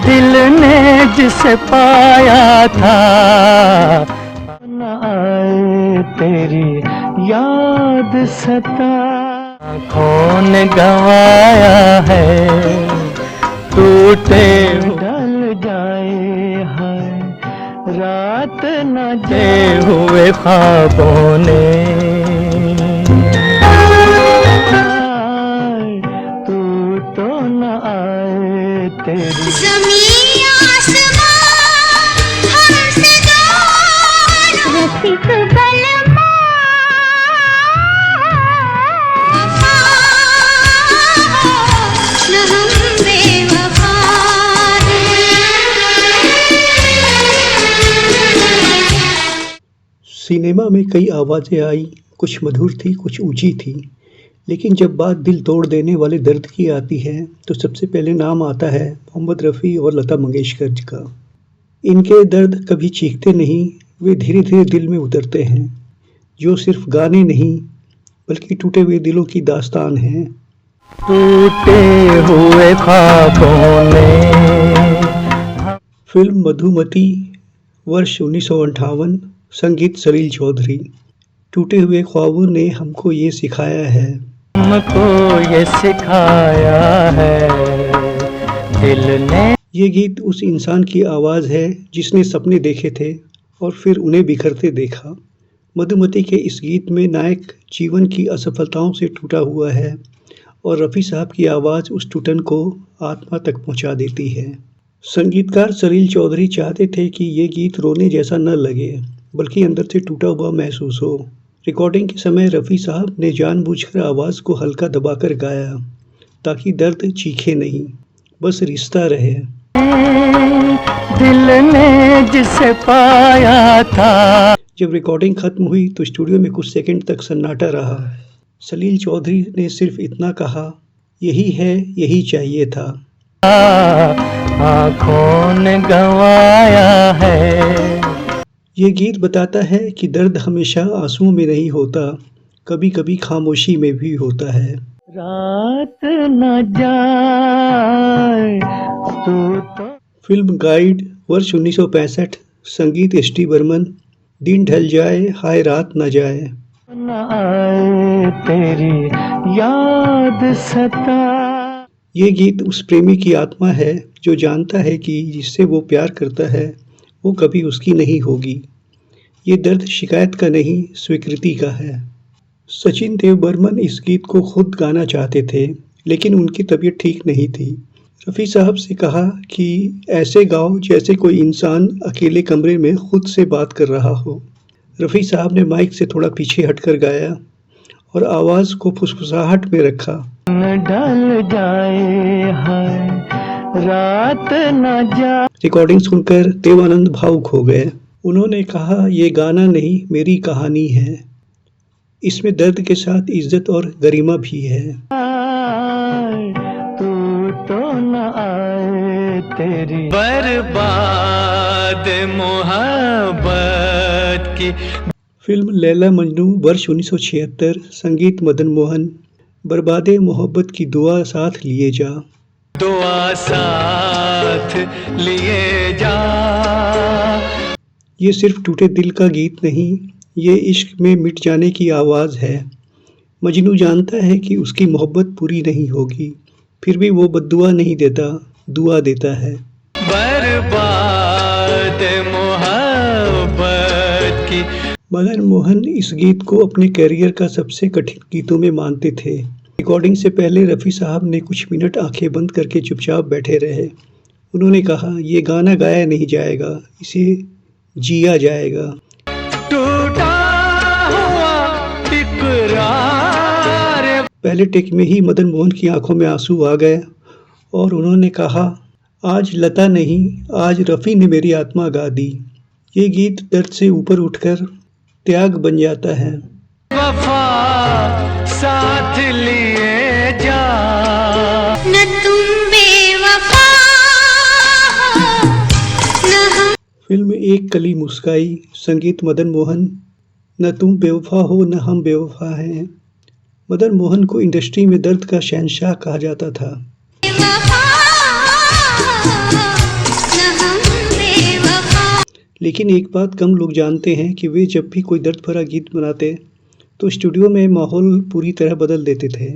दिल ने जिसे पाया था, न आए तेरी याद सता। आँखों ने गंवाया है, टूटे ढल जाए हैं, रात न जाए हुए ख्वाबों ने। तू तो न आए तेरी ज़मीन आसमां हमसे दूर, रफ़ीक बलमा न हम बेवफा सिनेमा में कई आवाज़ें आई, कुछ मधुर थी, कुछ ऊंची थी, लेकिन जब बात दिल तोड़ देने वाले दर्द की आती है तो सबसे पहले नाम आता है मोहम्मद रफ़ी और लता मंगेशकर जी का। इनके दर्द कभी चीखते नहीं, वे धीरे धीरे दिल में उतरते हैं, जो सिर्फ गाने नहीं बल्कि टूटे हुए दिलों की दास्तान है। टूटे हुए ख्वाबों ने। फिल्म मधुमती, वर्ष 1958, संगीत सलील चौधरी। टूटे हुए ख्वाबों ने हमको ये सिखाया है, हमको ये सिखाया है, दिल ने। ये गीत उस इंसान की आवाज़ है जिसने सपने देखे थे और फिर उन्हें बिखरते देखा। मधुमती के इस गीत में नायक जीवन की असफलताओं से टूटा हुआ है और रफ़ी साहब की आवाज़ उस टूटन को आत्मा तक पहुंचा देती है। संगीतकार सलील चौधरी चाहते थे कि ये गीत रोने जैसा न लगे बल्कि अंदर से टूटा हुआ महसूस हो। रिकॉर्डिंग के समय रफ़ी साहब ने जानबूझकर आवाज़ को हल्का दबाकर गाया ताकि दर्द चीखे नहीं, बस रिश्ता रहे। दिल ने जिसे पाया था। जब रिकॉर्डिंग खत्म हुई तो स्टूडियो में कुछ सेकंड तक सन्नाटा रहा। सलील चौधरी ने सिर्फ इतना कहा, यही है, यही चाहिए था। आँखों ने गंवाया है। ये गीत बताता है कि दर्द हमेशा आंसुओं में नहीं होता, कभी कभी खामोशी में भी होता है। रात न जाए तू तो। फिल्म गाइड, वर्ष 1965, संगीत एस.टी. बर्मन। दिन ढल जाए, हाय रात न जाए। न आए तेरी याद सता। ये गीत उस प्रेमी की आत्मा है जो जानता है कि जिससे वो प्यार करता है वो कभी उसकी नहीं होगी। ये दर्द शिकायत का नहीं, स्वीकृति का है। सचिन देव बर्मन इस गीत को खुद गाना चाहते थे लेकिन उनकी तबीयत ठीक नहीं थी। रफ़ी साहब से कहा कि ऐसे गाओ जैसे कोई इंसान अकेले कमरे में खुद से बात कर रहा हो। रफ़ी साहब ने माइक से थोड़ा पीछे हटकर गाया और आवाज़ को फुसफुसाहट में रखा। ढल जाए है, रात न जाए। रिकॉर्डिंग सुनकर देवानंद भावुक हो गए। उन्होंने कहा, ये गाना नहीं, मेरी कहानी है। इसमें दर्द के साथ इज्जत और गरिमा भी है। तू तो न आए तेरी बर्बाद मोहब्बत की। फिल्म लैला मजनू, वर्ष 1976, संगीत मदन मोहन। बर्बादे मोहब्बत की दुआ साथ लिए जा। दुआ साथ लिए जा। ये सिर्फ टूटे दिल का गीत नहीं, ये इश्क में मिट जाने की आवाज़ है। मजनू जानता है कि उसकी मोहब्बत पूरी नहीं होगी, फिर भी वो बद्दुआ नहीं देता, दुआ देता है। बर्बाद मोहब्बत की। मदन मोहन इस गीत को अपने करियर का सबसे कठिन गीतों में मानते थे। रिकॉर्डिंग से पहले रफ़ी साहब ने कुछ मिनट आंखें बंद करके चुपचाप बैठे रहे। उन्होंने कहा, ये गाना गाया नहीं जाएगा, इसे जिया जाएगा। टूटा हुआ इकरार। पहले टेक में ही मदन मोहन की आंखों में आंसू आ गए और उन्होंने कहा, आज लता नहीं, आज रफ़ी ने मेरी आत्मा गा दी। ये गीत दर्द से ऊपर उठकर त्याग बन जाता है। वफा साथ लिए जा। न तुम बेवफा हो, न हम। फिल्म एक कली मुस्काई, संगीत मदन मोहन। न तुम बेवफा हो, न हम बेवफा हैं। मदन मोहन को इंडस्ट्री में दर्द का शहंशाह कहा जाता था। बेवफा हो, लेकिन एक बात कम लोग जानते हैं कि वे जब भी कोई दर्द भरा गीत बनाते तो स्टूडियो में माहौल पूरी तरह बदल देते थे।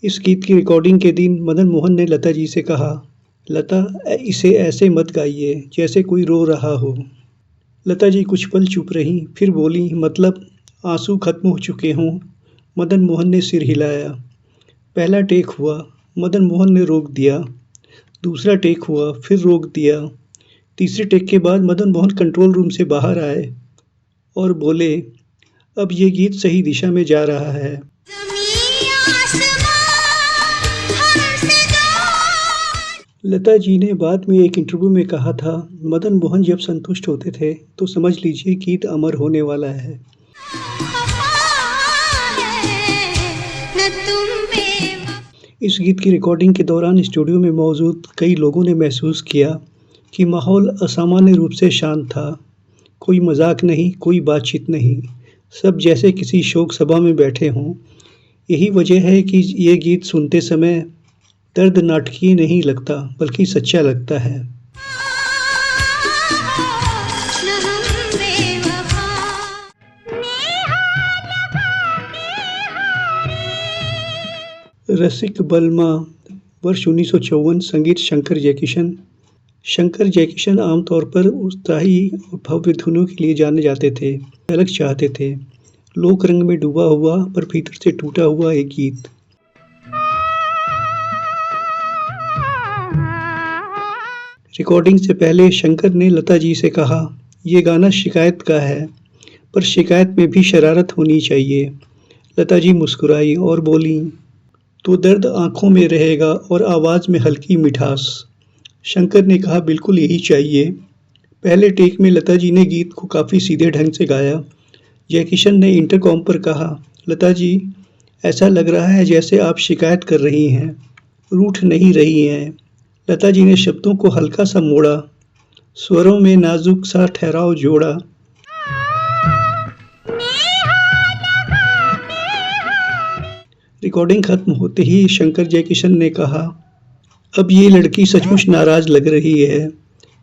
इस गीत की रिकॉर्डिंग के दिन मदन मोहन ने लता जी से कहा, लता इसे ऐसे मत गाइए जैसे कोई रो रहा हो। लता जी कुछ पल चुप रहीं, फिर बोली, मतलब आंसू खत्म हो चुके हों। मदन मोहन ने सिर हिलाया। पहला टेक हुआ, मदन मोहन ने रोक दिया। दूसरा टेक हुआ, फिर रोक दिया। तीसरे टेक के बाद मदन मोहन कंट्रोल रूम से बाहर आए और बोले, अब ये गीत सही दिशा में जा रहा है। ज़मीं आसमां हमसे दो। लता जी ने बाद में एक इंटरव्यू में कहा था, मदन मोहन जब संतुष्ट होते थे तो समझ लीजिए गीत अमर होने वाला है। न तुम बेवफा। इस गीत की रिकॉर्डिंग के दौरान स्टूडियो में मौजूद कई लोगों ने महसूस किया कि माहौल असामान्य रूप से शांत था। कोई मजाक नहीं, कोई बातचीत नहीं, सब जैसे किसी शोक सभा में बैठे हों। यही वजह है कि ये गीत सुनते समय दर्द नाटकीय नहीं लगता बल्कि सच्चा लगता है। न हम बेवफा। रसिक बलमा, वर्ष 1954, संगीत शंकर जयकिशन। शंकर जयकिशन आमतौर पर उत्साही और भव्य धुनों के लिए जाने जाते थे। अलग चाहते थे, लोक रंग में डूबा हुआ पर भीतर से टूटा हुआ एक गीत। रिकॉर्डिंग से पहले शंकर ने लता जी से कहा, ये गाना शिकायत का है, पर शिकायत में भी शरारत होनी चाहिए। लता जी मुस्कुराई और बोली, तो दर्द आंखों में रहेगा और आवाज़ में हल्की मिठास। शंकर ने कहा, बिल्कुल यही चाहिए। पहले टेक में लता जी ने गीत को काफ़ी सीधे ढंग से गाया। जयकिशन ने इंटरकॉम पर कहा, लता जी ऐसा लग रहा है जैसे आप शिकायत कर रही हैं, रूठ नहीं रही हैं। लता जी ने शब्दों को हल्का सा मोड़ा, स्वरों में नाजुक सा ठहराव जोड़ा। रिकॉर्डिंग खत्म होते ही शंकर जयकिशन ने कहा, अब ये लड़की सचमुच नाराज लग रही है।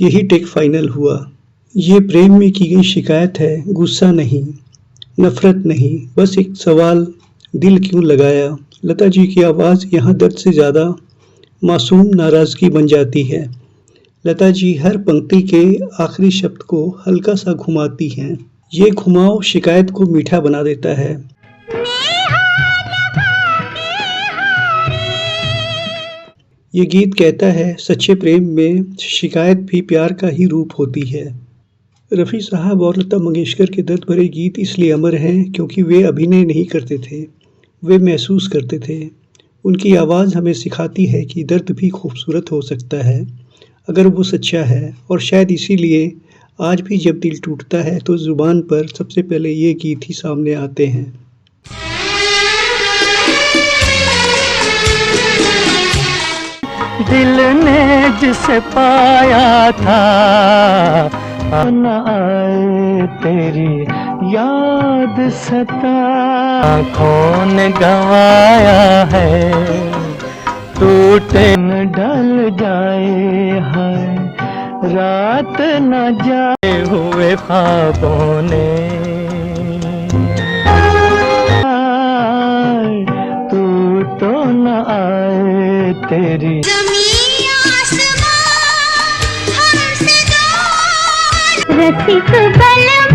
यही टेक फाइनल हुआ। ये प्रेम में की गई शिकायत है, गुस्सा नहीं, नफरत नहीं, बस एक सवाल, दिल क्यों लगाया। लता जी की आवाज़ यहाँ दर्द से ज़्यादा मासूम नाराज़गी बन जाती है। लता जी हर पंक्ति के आखिरी शब्द को हल्का सा घुमाती हैं। ये घुमाव शिकायत को मीठा बना देता है। ये गीत कहता है, सच्चे प्रेम में शिकायत भी प्यार का ही रूप होती है। रफ़ी साहब और लता मंगेशकर के दर्द भरे गीत इसलिए अमर हैं क्योंकि वे अभिनय नहीं करते थे, वे महसूस करते थे। उनकी आवाज़ हमें सिखाती है कि दर्द भी खूबसूरत हो सकता है अगर वो सच्चा है, और शायद इसीलिए आज भी जब दिल टूटता है तो ज़ुबान पर सबसे पहले ये गीत ही सामने आते हैं। दिल ने जिसे पाया था न आए तेरी याद सता। आँखों ने गंवाया है टूटे न ढल जाए है रात न जाए हुए ख्वाबों ने। तू तो न आए तेरी ज़मीं आसमां हमसे दो। रसिक बलमा।